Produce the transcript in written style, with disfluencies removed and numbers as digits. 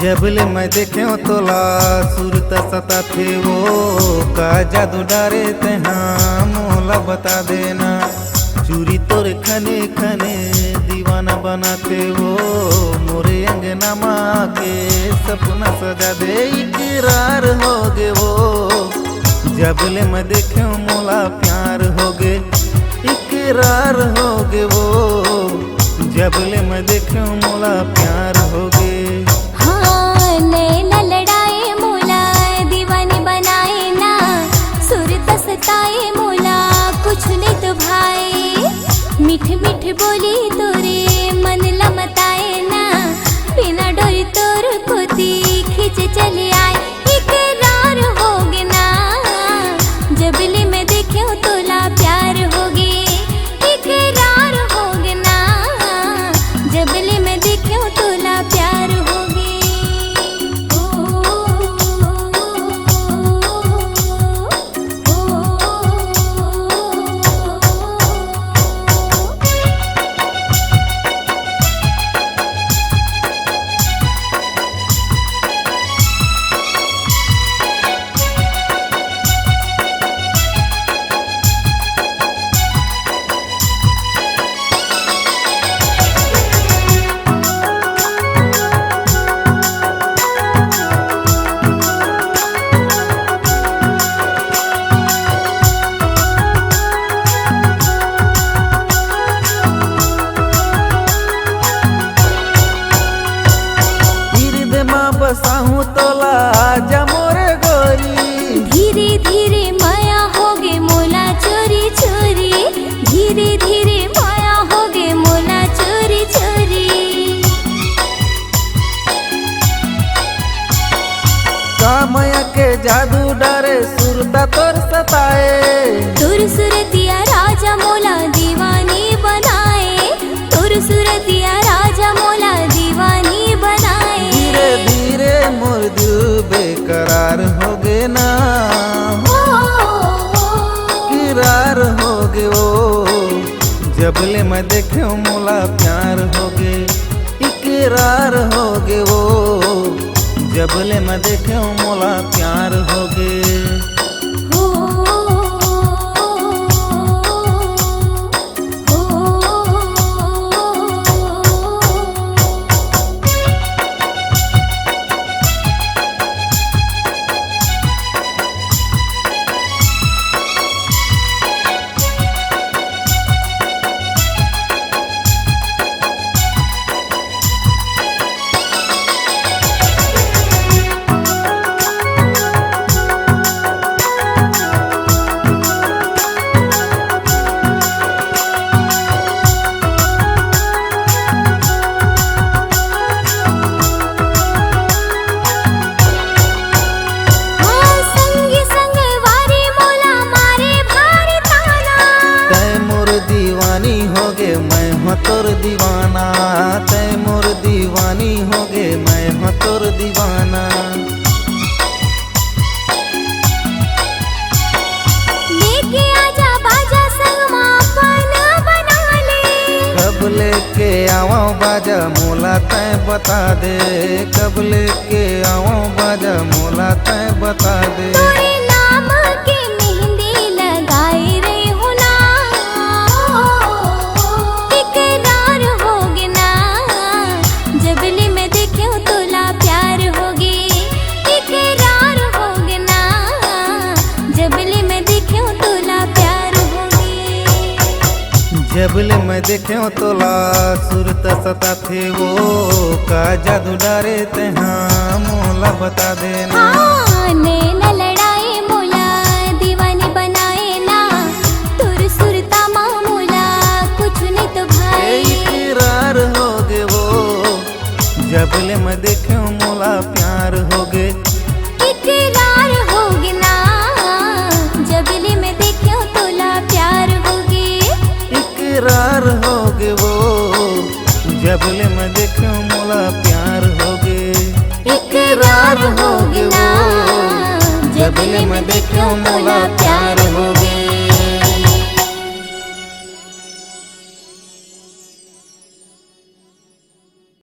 जबले मैं देखे तोला सुरता सता थे वो का जादू डारे तेहा मोला बता देना। चूरी तोरे खने खने दीवाना बनाते वो मोरे अंगना माँ के सपना सजा दे इकरार हो गे वो। जबले मैं देखे मोला प्यार हो गे इकरार हो गे वो। जबले मैं देखे मोला प्यार हो गे। नैना लड़ाए मोला दीवानी बनाए ना सुरत सताए मोला कुछ नहीं तो भाई। मीठ मीठ बोली तोरे मन लमताए ना बिना डोरी तोर खोती खींच चले आए इकरार हो गे ना। जबले मैं देखे तोला प्यार हो गे इकरार हो गे ना। जबले मैं देखे तोला प्यार हो गे। बसाहूँ तोला जा मोरे गोरी। धीरे धीरे माया हो गे मोला चोरी चोरी। धीरे धीरे माया हो गे मोला चोरी चोरी। का माया के जादू डारे सुरता तोर सताए। तुर सुरतिया राजा मोला दीवानी बनाए। तुर सुरतिया राजा मोला दीवानी बनाए। धीरे धीरे मोर दिल बेकरार हो गे ना किरार हो गे वो। जबले मैं देखे मोला प्यार हो गे इकरार हो गे वो। जबले मैं देखे मोला प्यार हो गे। तोर दीवाना तै मोर दीवानी हो गे मैं हाँ तोर दीवाना। लेके आजा बाजा संग अपन बना ले। कब लेके आवा बाजा मोला तै बता दे। कब लेके आवा बाजा मोला तै बता दे। तोरे नाम के मेहंदी लगाए रे हो ना इकरार हो गे ना। जबले मैं देखे तोला प्यार हो गे इकरार हो गे ना। जबले मैं देखे तोला प्यार हो गे। जबले मैं देखे तोला सुरता सता थे वो का जादू डारे तेहा मोला बता देना। नैना लड़ाए मोला दीवानी बनाए ना तुर सुरता माँ मोला कुछ नहीं तो भाई। इकरार हो गे वो। जबले मैं देखे मोला प्यार हो गे इकरार हो गे ना। जबले मैं देखे तोला प्यार हो गे इकरार हो गे वो। जबले मैं देखे मोला प्यार हो गे इकरार हो गे वो। जबले मैं देखे मोला